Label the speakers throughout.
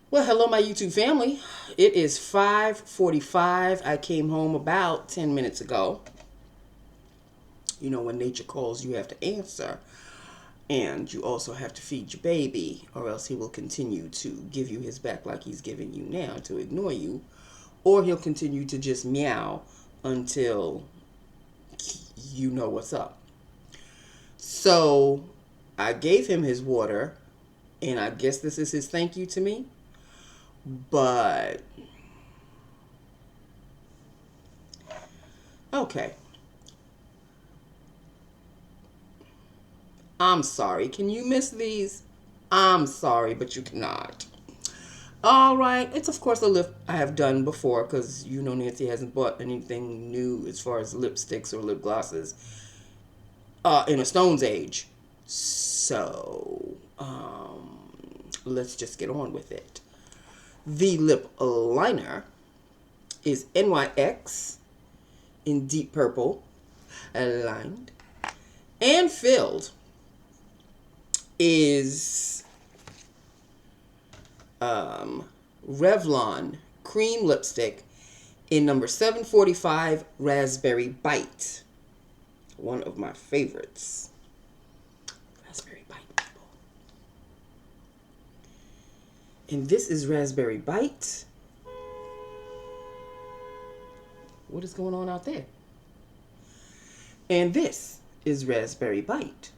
Speaker 1: Well, hello, my YouTube family. It is 5:45. I came home about 10 minutes ago. You know, when nature calls, you have to answer. And you also have to feed your baby, or else he will continue to give you his back like he's giving you now to ignore you. Or he'll continue to just meow until you know what's up. So I gave him his water, and I guess this is his thank you to me. But okay, I'm sorry. Can you miss these? I'm sorry, but you cannot. All right. It's, of course, a lip I have done before because you know Nancy hasn't bought anything new as far as lipsticks or lip glosses in a Stone's age. So, let's just get on with it. The lip liner is NYX in deep purple, lined, and filled is Revlon cream lipstick in number 745 Raspberry Bite. One of my favorites. Raspberry Bite, people. And this is Raspberry Bite. What is going on out there? And this is Raspberry Bite.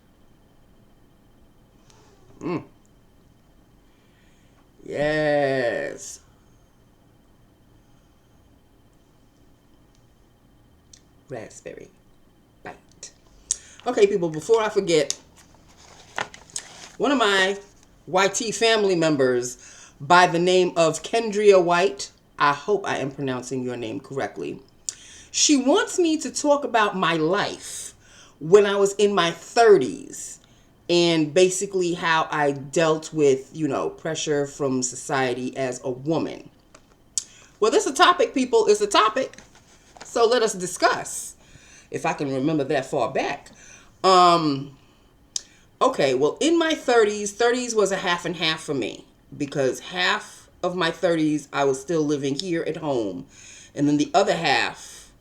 Speaker 1: Yes. Raspberry Bite. Okay, people, before I forget, one of my YT family members by the name of Kendria White, I hope I am pronouncing your name correctly. She wants me to talk about my life when I was in my 30s and basically how I dealt with, pressure from society as a woman. Well, this is a topic, people. It's a topic. So let us discuss. If I can remember that far back. Okay, well, in my 30s was a half and half for me because half of my 30s I was still living here at home, and then the other half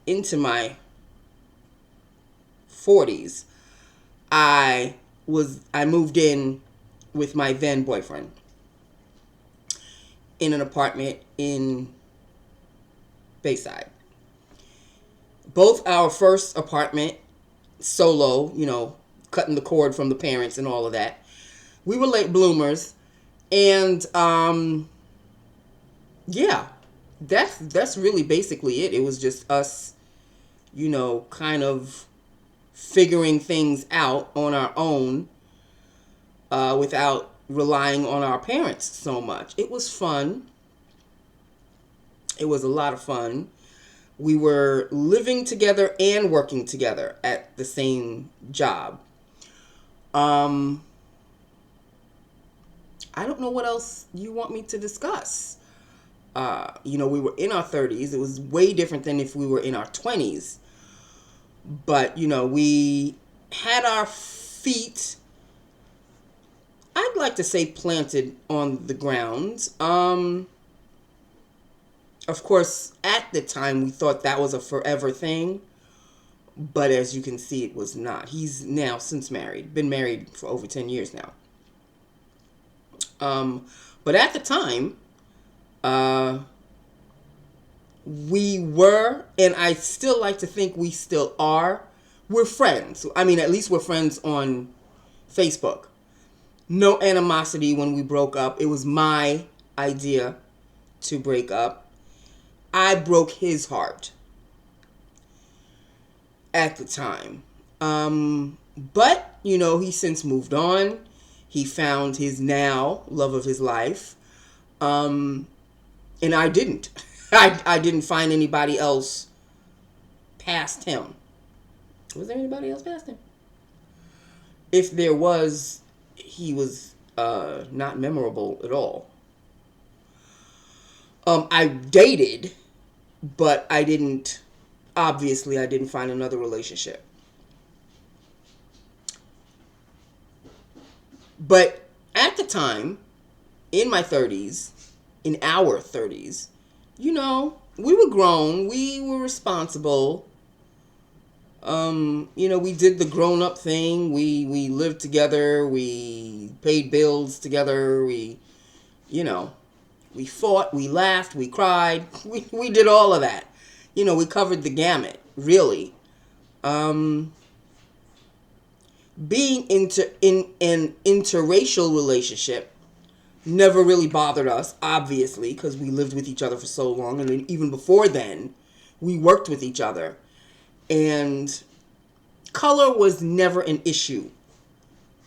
Speaker 1: into my 40s I moved in with my then boyfriend in an apartment in Bayside. Both our first apartment solo, cutting the cord from the parents and all of that. We were late bloomers, and yeah, that's really basically it. It was just us, kind of figuring things out on our own without relying on our parents so much. It was fun. It was a lot of fun. We were living together and working together at the same job. I don't know what else you want me to discuss. We were in our 30s. It was way different than if we were in our 20s. But, we had our feet, I'd like to say, planted on the ground. Of course, at the time, we thought that was a forever thing. But as you can see, it was not. He's now since married. Been married for over 10 years now. But at the time, we were, and I still like to think we still are, we're friends. I mean, at least we're friends on Facebook. No animosity when we broke up. It was my idea to break up. I broke his heart at the time. But, he's since moved on. He found his now love of his life. And I didn't. I didn't find anybody else past him. Was there anybody else past him? If there was, he was not memorable at all. I dated, but I didn't find another relationship. But at the time, in my 30s, in our 30s, you know, we were grown, we were responsible. You know, we did the grown-up thing. We lived together. We paid bills together. You know, we fought. We laughed. We cried. We did all of that. You know, we covered the gamut, really. Being in an interracial relationship never really bothered us, obviously, because we lived with each other for so long. And then even before then, we worked with each other. And color was never an issue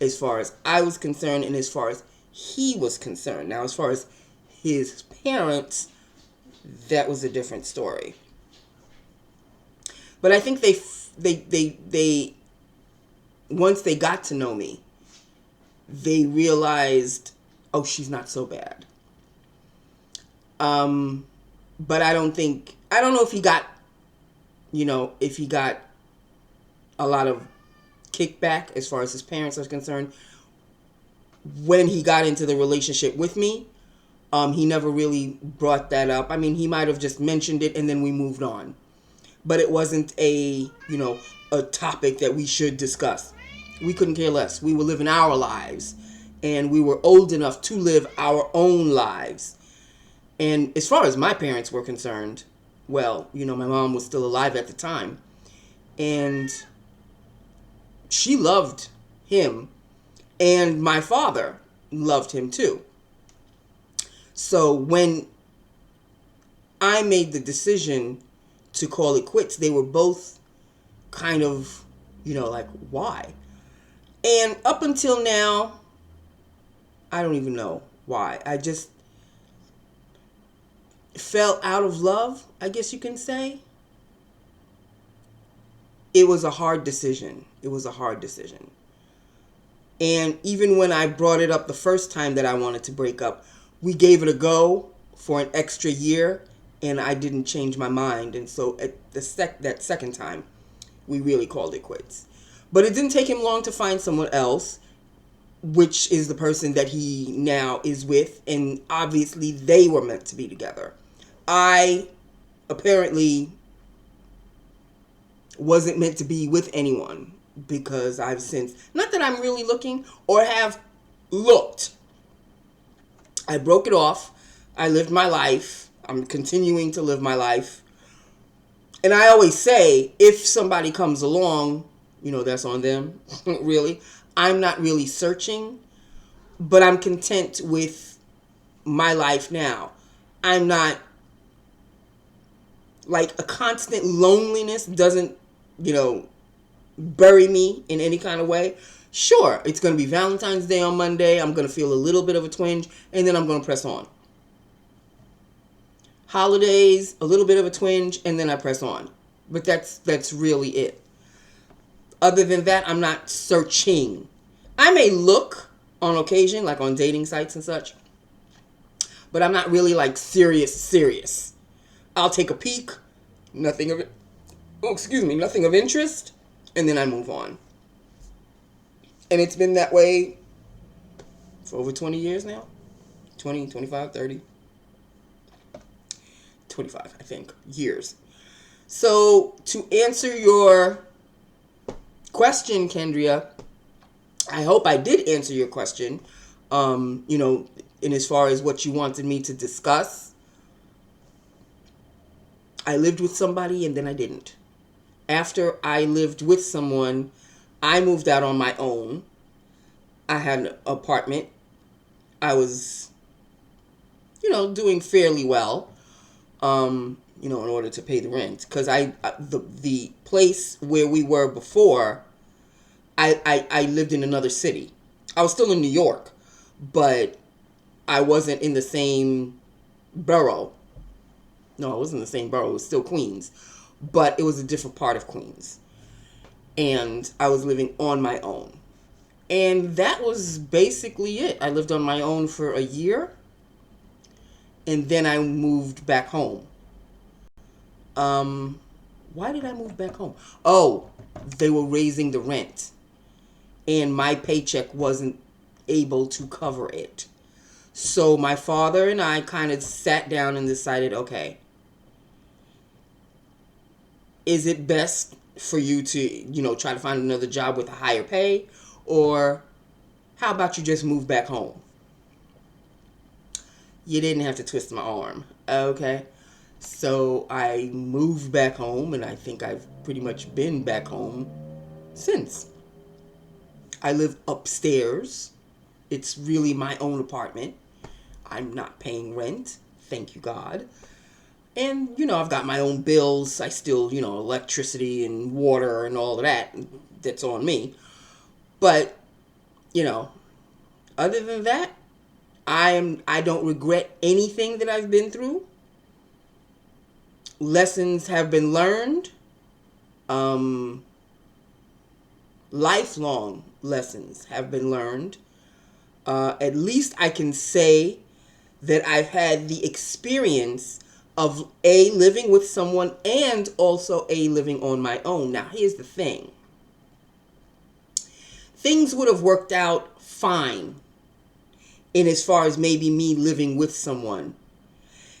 Speaker 1: as far as I was concerned and as far as he was concerned. Now, as far as his parents, that was a different story. But I think they once they got to know me, they realized, oh, she's not so bad. But I don't know if he got, you know, if he got a lot of kickback as far as his parents are concerned. When he got into the relationship with me, he never really brought that up. I mean, he might have just mentioned it and then we moved on. But it wasn't a topic that we should discuss. We couldn't care less. We were living our lives. And we were old enough to live our own lives. And as far as my parents were concerned, well, you know, my mom was still alive at the time. And she loved him. And my father loved him too. So when I made the decision to call it quits, they were both kind of, you know, like, why? And up until now, I don't even know why. I just fell out of love, I guess you can say. It was a hard decision. It was a hard decision. And even when I brought it up the first time that I wanted to break up, we gave it a go for an extra year, and I didn't change my mind. And so at that second time, we really called it quits. But it didn't take him long to find someone else, which is the person that he now is with. And obviously, they were meant to be together. I apparently wasn't meant to be with anyone because I've since, not that I'm really looking or have looked. I broke it off. I lived my life. I'm continuing to live my life. And I always say, if somebody comes along, you know, that's on them, really. I'm not really searching, but I'm content with my life now. I'm not, like, a constant loneliness doesn't, you know, bury me in any kind of way. Sure, it's going to be Valentine's Day on Monday. I'm going to feel a little bit of a twinge, and then I'm going to press on. Holidays, a little bit of a twinge, and then I press on. But that's really it. Other than that, I'm not searching. I may look on occasion, like on dating sites and such, but I'm not really, like, serious. I'll take a peek, nothing of interest, and then I move on. And it's been that way for over 20 years now. 20, 25, 30. 25, I think, years. So, to answer your question, Kendria, I hope I did answer your question, you know, in as far as what you wanted me to discuss. I lived with somebody and then I didn't. After I lived with someone, I moved out on my own. I had an apartment. I was, you know, doing fairly well, you know, in order to pay the rent. Because the place where we were before, I lived in another city. I was still in New York, but I wasn't in the same borough. No, I wasn't in the same borough. It was still Queens, but it was a different part of Queens. And I was living on my own. And that was basically it. I lived on my own for a year, and then I moved back home. Why did I move back home? Oh, they were raising the rent, and my paycheck wasn't able to cover it. So my father and I kind of sat down and decided, okay, is it best for you to, try to find another job with a higher pay? Or how about you just move back home? You didn't have to twist my arm. Okay. So I moved back home, and I think I've pretty much been back home since. I live upstairs. It's really my own apartment. I'm not paying rent. Thank you, God. And, I've got my own bills. I still, electricity and water and all of that. That's on me. But, other than that, I don't regret anything that I've been through. Lessons have been learned. Lifelong lessons have been learned. At least I can say that I've had the experience of living with someone and also living on my own. Now, here's the thing. Things would have worked out fine in as far as maybe me living with someone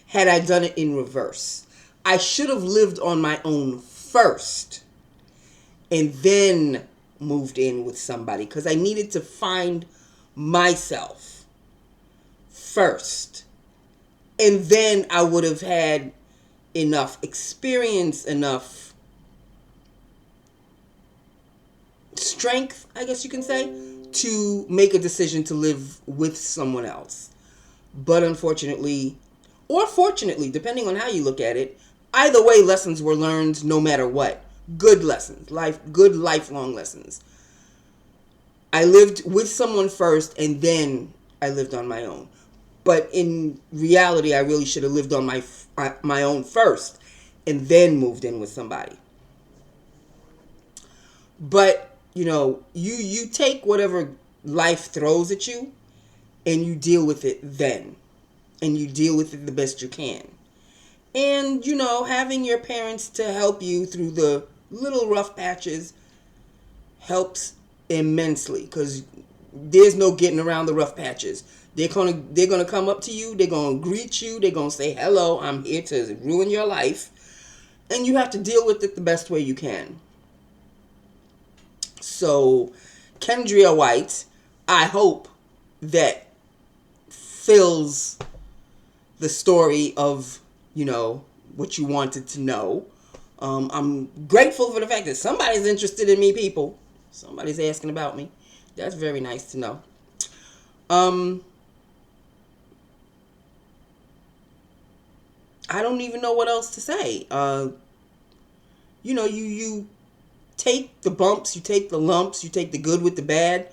Speaker 1: had I done it in reverse. I should have lived on my own first and then moved in with somebody, because I needed to find myself first. And then I would have had enough experience, enough strength, I guess you can say, to make a decision to live with someone else. But unfortunately, or fortunately, depending on how you look at it, either way, lessons were learned no matter what. Good lessons, good lifelong lessons. I lived with someone first, and then I lived on my own. But in reality, I really should have lived on my own first, and then moved in with somebody. But you take whatever life throws at you, and you deal with it then, and you deal with it the best you can. And having your parents to help you through the little rough patches helps immensely, because there's no getting around the rough patches. They're gonna come up to you. They're gonna greet you. They're gonna say, "Hello, I'm here to ruin your life," and you have to deal with it the best way you can. So, Kendria White, I hope that fills the story of what you wanted to know. I'm grateful for the fact that somebody's interested in me, people. Somebody's asking about me. That's very nice to know. I don't even know what else to say. You take the bumps, you take the lumps, you take the good with the bad,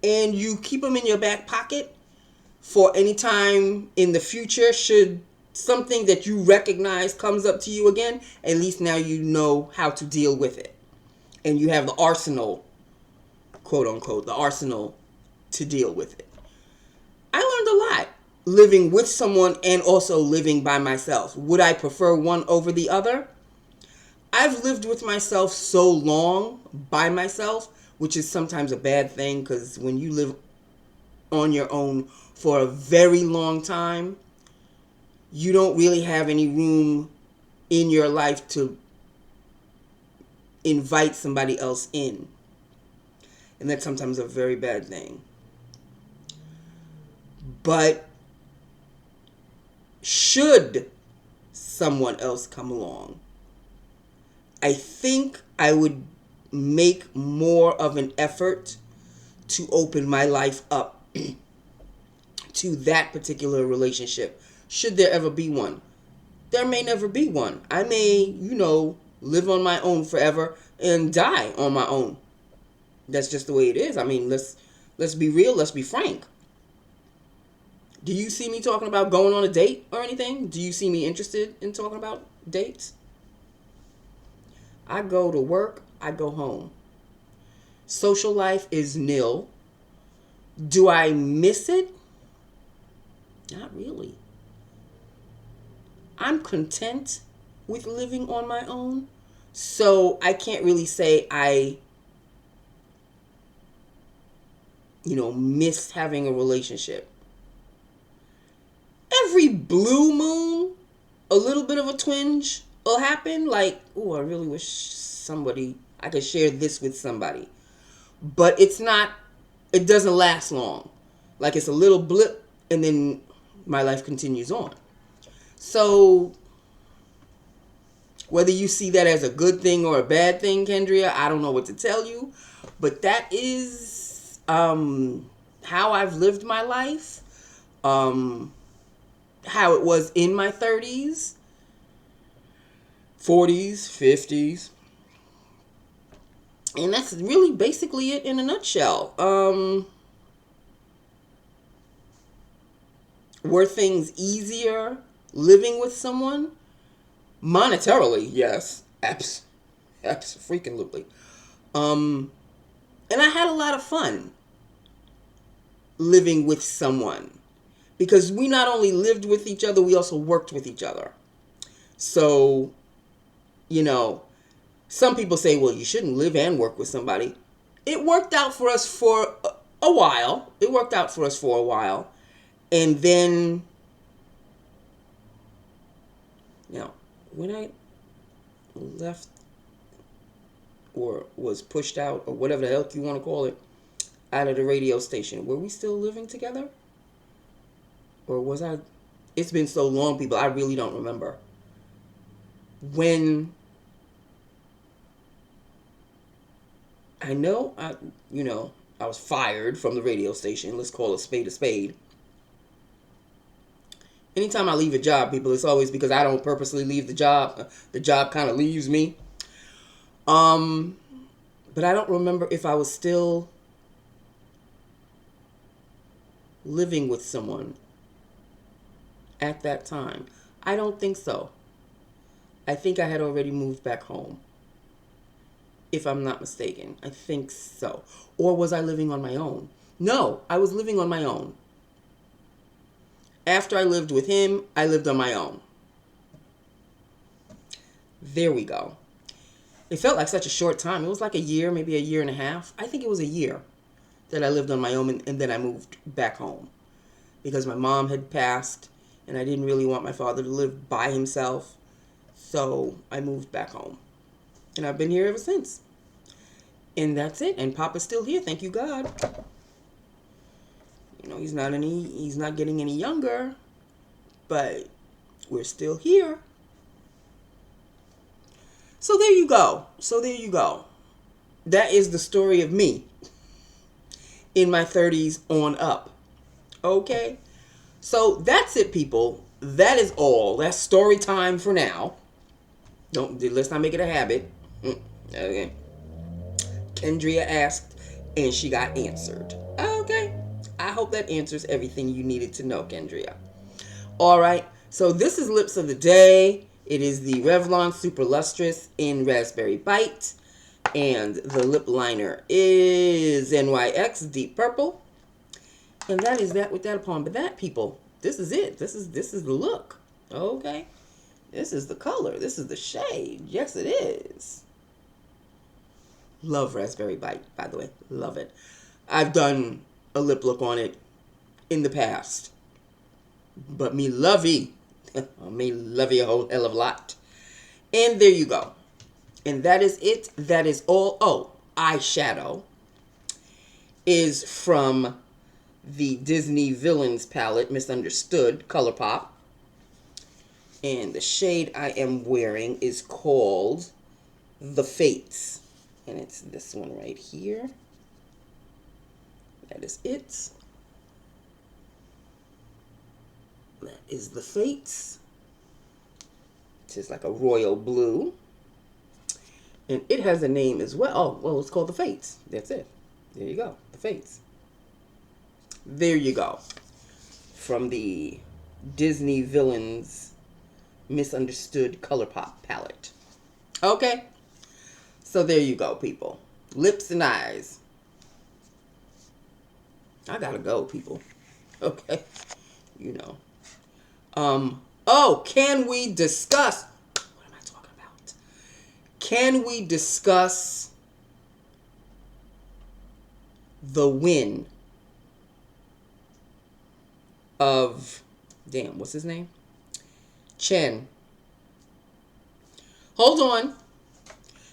Speaker 1: and you keep them in your back pocket for any time in the future. Should something that you recognize comes up to you again, at least now you know how to deal with it. And you have the arsenal, quote unquote, the arsenal to deal with it. I learned a lot living with someone and also living by myself. Would I prefer one over the other? I've lived with myself so long by myself, which is sometimes a bad thing, because when you live on your own for a very long time, you don't really have any room in your life to invite somebody else in. And that's sometimes a very bad thing. But should someone else come along, I think I would make more of an effort to open my life up to that particular relationship. Should there ever be one? There may never be one. I may, live on my own forever and die on my own. That's just the way it is. I mean, let's be real. Let's be frank. Do you see me talking about going on a date or anything? Do you see me interested in talking about dates? I go to work. I go home. Social life is nil. Do I miss it? Not really. I'm content with living on my own. So I can't really say I, miss having a relationship. blue moon, a little bit of a twinge will happen. Like, oh, I really wish I could share this with somebody. But it doesn't last long. Like, it's a little blip and then my life continues on. So, whether you see that as a good thing or a bad thing, Kendria, I don't know what to tell you. But that is how I've lived my life. How it was in my 30s, 40s, 50s. And that's really basically it in a nutshell. Were things easier living with someone? Monetarily, yes. Absolutely. And I had a lot of fun living with someone. Because we not only lived with each other, we also worked with each other. So, some people say, well, you shouldn't live and work with somebody. It worked out for us for a while. And then, when I left or was pushed out or whatever the hell you want to call it, out of the radio station, were we still living together? Or was I? It's been so long, people, I really don't remember. When I know, I was fired from the radio station. Let's call a spade a spade. Anytime I leave a job, people, it's always because I don't purposely leave the job. The job kind of leaves me. But I don't remember if I was still living with someone at that time. I don't think so. I think I had already moved back home. If I'm not mistaken. I think so. Or was I living on my own? No, I was living on my own. After I lived with him, I lived on my own. There we go. It felt like such a short time. It was like a year, maybe a year and a half. I think it was a year that I lived on my own, and then I moved back home. Because my mom had passed, and I didn't really want my father to live by himself. So I moved back home. And I've been here ever since. And that's it. And Papa's still here. Thank you, God. He's not getting any younger. But we're still here. So there you go. That is the story of me in my 30s on up. Okay? So that's it, people. That is all. That's story time for now. Let's not make it a habit. Okay. Kendria asked, and she got answered. Okay. I hope that answers everything you needed to know, Kendria. All right. So this is Lips of the Day. It is the Revlon Super Lustrous in Raspberry Bite. And the lip liner is NYX Deep Purple. And that is that with that upon. But that, people, this is it. This is the look. Okay. This is the color. This is the shade. Yes, it is. Love Raspberry Bite, by the way. Love it. I've done a lip look on it in the past. But me lovey. Me lovey a whole hell of a lot. And there you go. And that is it. That is all. Oh, eyeshadow is from the Disney Villains palette, Misunderstood, ColourPop. And the shade I am wearing is called The Fates. And it's this one right here. That is it. That is The Fates. It is like a royal blue. And it has a name as well. Oh, well, it's called The Fates. That's it. There you go. The Fates. There you go. From the Disney Villains Misunderstood ColourPop palette. Okay. So there you go, people. Lips and eyes. I gotta go, people. Okay. Oh, can we discuss? What am I talking about? Can we discuss the win of Damn, what's his name? Chen. Hold on.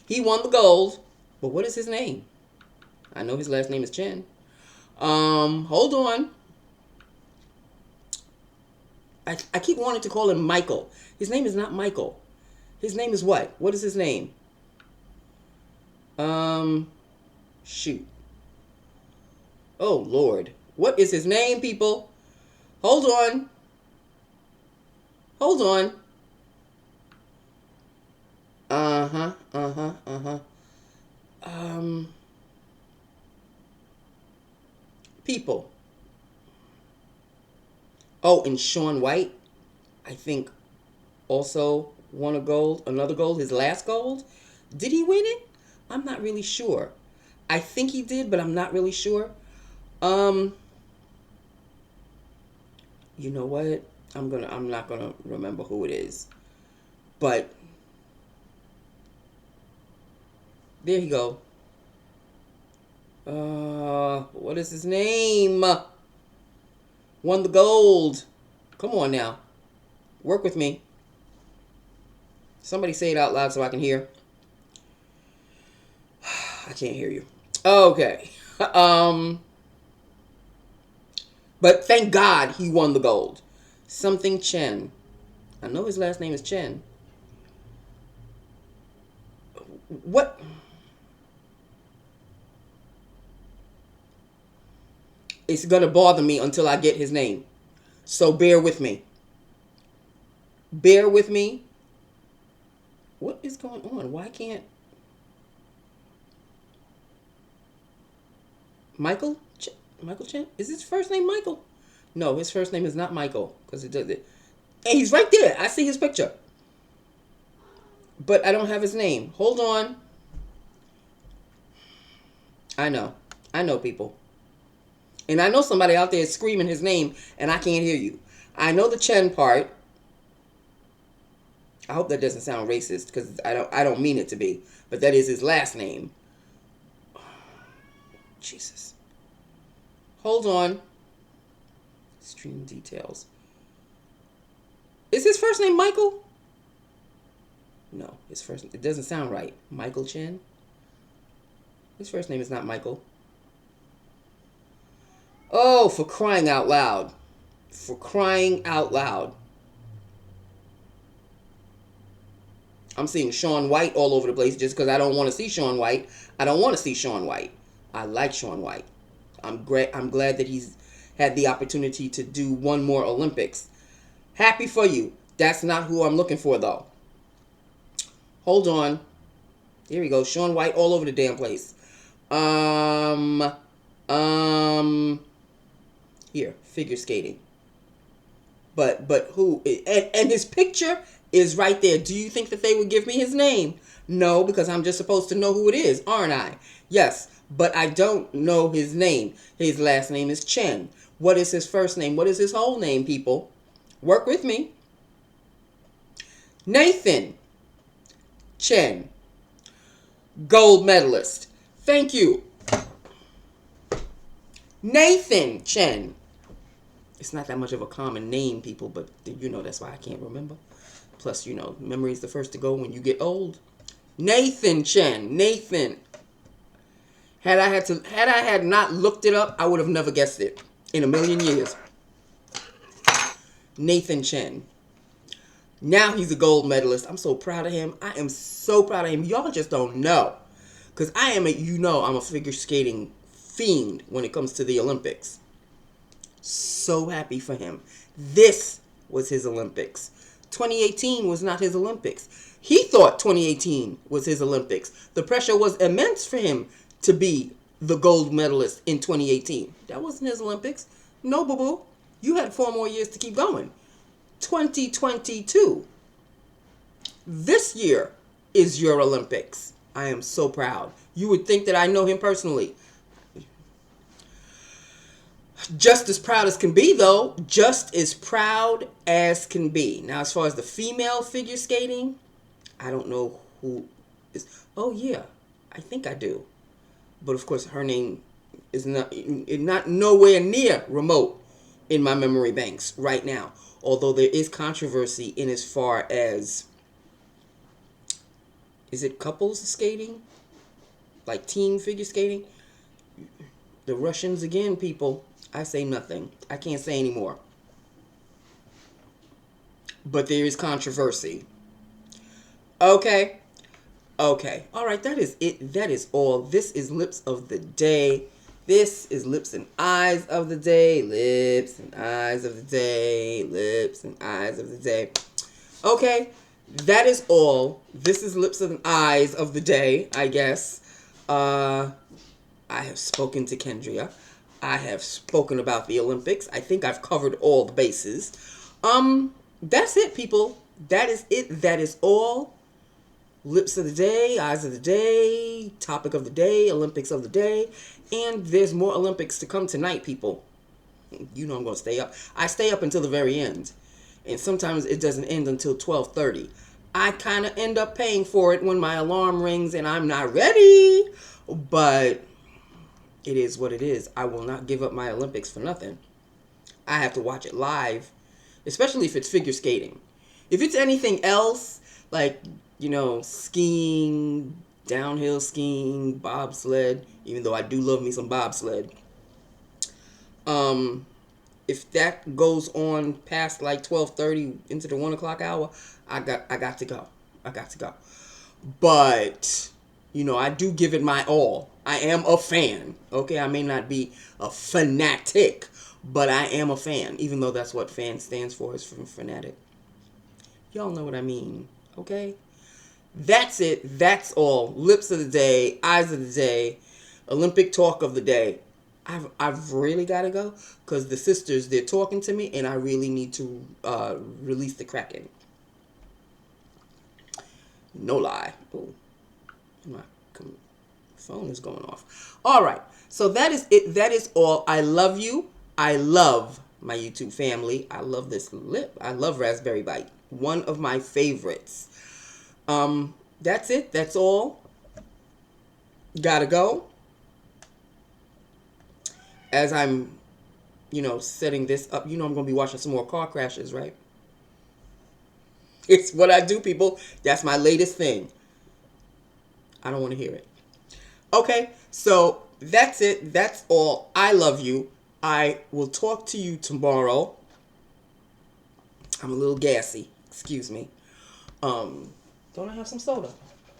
Speaker 1: He won the gold. But what is his name? I know his last name is Chen. Hold on. I keep wanting to call him Michael. His name is not Michael. His name is what? What is his name? Shoot. Oh, Lord. What is his name, people? Hold on. Hold on. People. Oh, and Shaun White, I think, also won a gold, another gold, his last gold. Did he win it? I'm not really sure. I think he did, but I'm not really sure. You know what? I'm not gonna remember who it is. But there you go. What is his name? Won the gold. Come on now. Work with me. Somebody say it out loud so I can hear. I can't hear you. Okay. But thank God he won the gold. Something Chen. I know his last name is Chen. What? It's going to bother me until I get his name. So bear with me. Bear with me. What is going on? Why can't... Michael Chen? Is his first name Michael? No, his first name is not Michael. Because it does it. Hey, he's right there. I see his picture. But I don't have his name. Hold on. I know. I know, people. And I know somebody out there is screaming his name, and I can't hear you. I know the Chen part. I hope that doesn't sound racist, because I don't mean it to be. But that is his last name. Jesus. Hold on. Stream details. Is his first name Michael? No, it doesn't sound right. Michael Chen? His first name is not Michael. Oh, for crying out loud. For crying out loud. I'm seeing Shaun White all over the place just because I don't want to see Shaun White. I don't want to see Shaun White. I like Shaun White. I'm glad that he's had the opportunity to do one more Olympics. Happy for you. That's not who I'm looking for, though. Hold on. Here we go. Shaun White all over the damn place. Here, figure skating. But who? And his picture is right there. Do you think that they would give me his name? No, because I'm just supposed to know who it is, aren't I? Yes, but I don't know his name. His last name is Chen. What is his first name? What is his whole name, people? Work with me. Nathan Chen. Gold medalist. Thank you. Nathan Chen. It's not that much of a common name, people, but you know that's why I can't remember. Plus, you know, memory is the first to go when you get old. Nathan Chen. Nathan. Had I had not looked it up, I would have never guessed it in a million years. Nathan Chen. Now he's a gold medalist. I'm so proud of him. I am so proud of him. Y'all just don't know. Because I'm a figure skating fiend when it comes to the Olympics. So happy for him. This was his Olympics. 2018 was not his Olympics. He thought 2018 was his Olympics. The pressure was immense for him to be the gold medalist in 2018. That wasn't his Olympics. No, boo-boo. You had 4 more years to keep going. 2022. This year is your Olympics. I am so proud. You would think that I know him personally. Just as proud as can be, though. Just as proud as can be. Now, as far as the female figure skating, I don't know who is. Oh, yeah. I think I do. But, of course, her name is not nowhere near remote in my memory banks right now. Although there is controversy in as far as, is it couples skating? Like team figure skating? The Russians again, people. I say nothing. I can't say anymore. But there is controversy. Okay. Okay. All right. That is it. That is all. This is Lips of the Day. This is Lips and Eyes of the Day. Lips and Eyes of the Day. Lips and Eyes of the Day. Okay. That is all. This is Lips and Eyes of the Day, I guess. I have spoken to Kendria. I have spoken about the Olympics. I think I've covered all the bases. That's it, people. That is it. That is all. Lips of the Day, Eyes of the Day, Topic of the Day, Olympics of the Day. And there's more Olympics to come tonight, people. You know I'm going to stay up. I stay up until the very end. And sometimes it doesn't end until 12:30. I kind of end up paying for it when my alarm rings and I'm not ready. But it is what it is. I will not give up my Olympics for nothing. I have to watch it live, especially if it's figure skating. If it's anything else, like, you know, skiing, downhill skiing, bobsled, even though I do love me some bobsled. If that goes on past like 12:30 into the 1 o'clock hour, I got to go. I got to go. But, you know, I do give it my all. I am a fan. Okay, I may not be a fanatic, but I am a fan, even though that's what fan stands for, is from fanatic. Y'all know what I mean, okay? That's it. That's all. Lips of the Day, Eyes of the Day, Olympic talk of the day. I've really got to go because the sisters, they're talking to me and I really need to release the Kraken. No lie. Oh, my phone is going off. All right. So that is it. That is all. I love you. I love my YouTube family. I love this lip. I love Raspberry Bite. One of my favorites. That's it. That's all. Gotta go. As I'm, you know, setting this up, you know I'm going to be watching some more car crashes, right? It's what I do, people. That's my latest thing. I don't want to hear it. Okay, so that's it. That's all. I love you. I will talk to you tomorrow. I'm a little gassy. Excuse me. Don't I have some soda?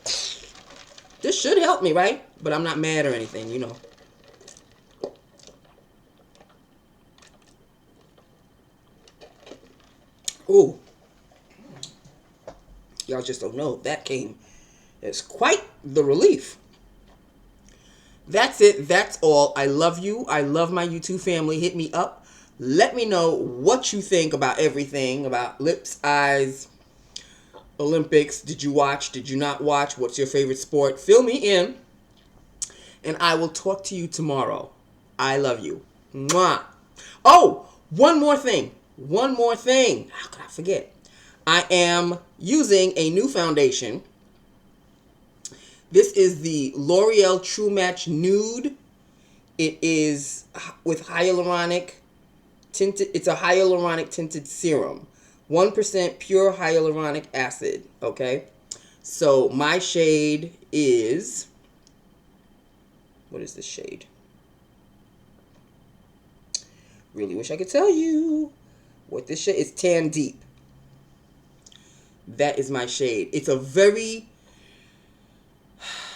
Speaker 1: This should help me, right? But I'm not mad or anything, you know. Ooh. Y'all just don't know. That came as quite the relief. That's it. That's all. I love you. I love my YouTube family. Hit me up. Let me know what you think about everything. About lips, eyes, Olympics. Did you watch? Did you not watch? What's your favorite sport? Fill me in. And I will talk to you tomorrow. I love you. Mwah. Oh, one more thing. One more thing. How could I forget? I am using a new foundation. This is the L'Oreal True Match Nude. It is with hyaluronic tinted. It's a hyaluronic tinted serum. 1% pure hyaluronic acid. Okay. So my shade is, what is this shade? Really wish I could tell you what this shade is. Tan Deep. That is my shade. It's a very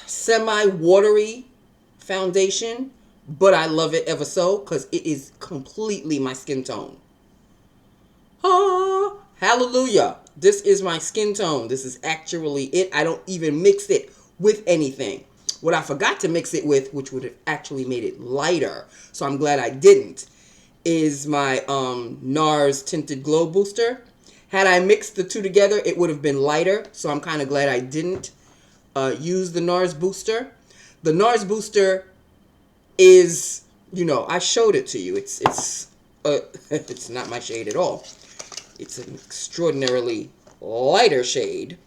Speaker 1: semi-watery foundation, but I love it ever so because it is completely my skin tone. Ah, hallelujah. This is my skin tone. This is actually it. I don't even mix it with anything. What I forgot to mix it with, which would have actually made it lighter, so I'm glad I didn't, is my NARS Tinted Glow Booster. Had I mixed the two together, it would have been lighter, so I'm kind of glad I didn't use the NARS Booster. The NARS Booster is, you know, I showed it to you. It's it's not my shade at all. It's an extraordinarily lighter shade.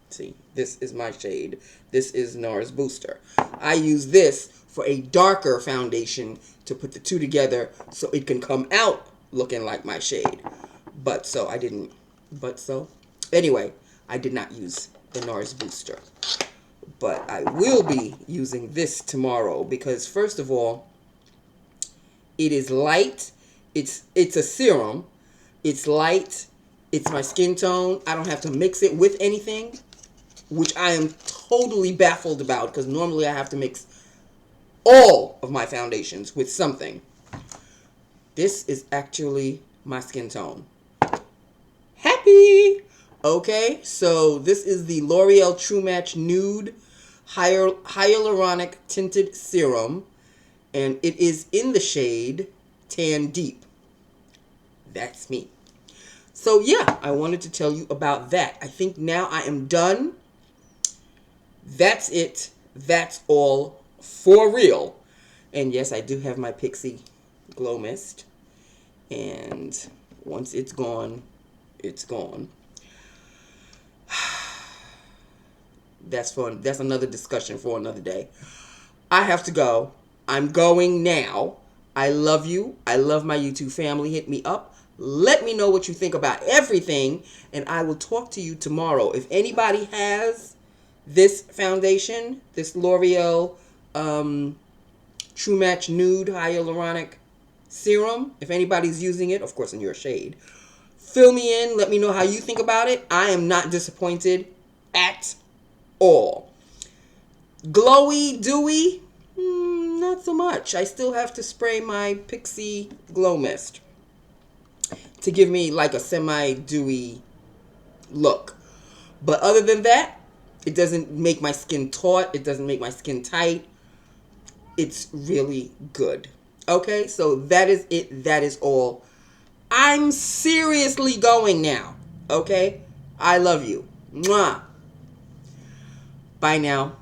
Speaker 1: See, this is my shade. This is NARS Booster. I use this for a darker foundation to put the two together so it can come out looking like my shade. Anyway, I did not use the NARS booster. But I will be using this tomorrow because, first of all, it is light. It's a serum. It's light. It's my skin tone. I don't have to mix it with anything, which I am totally baffled about because normally I have to mix all of my foundations with something. This is actually my skin tone. Happy! Okay, so this is the L'Oreal True Match Nude Hyaluronic Tinted Serum, and it is in the shade Tan Deep. That's me. So yeah, I wanted to tell you about that. I think now I am done. That's it. That's all for real. And yes, I do have my Pixie Glow Mist. And once it's gone, it's gone. That's fun. That's another discussion for another day. I have to go. I'm going now. I love you. I love my YouTube family. Hit me up. Let me know what you think about everything, and I will talk to you tomorrow. If anybody has this foundation, this L'Oreal True Match Nude Hyaluronic Serum, if anybody's using it, of course in your shade, fill me in. Let me know how you think about it. I am not disappointed at all. Glowy, dewy, not so much. I still have to spray my Pixie Glow Mist to give me like a semi-dewy look. But other than that, it doesn't make my skin taut. It doesn't make my skin tight. It's really good. Okay, so that is it. That is all. I'm seriously going now. Okay? I love you. Mwah. Bye now.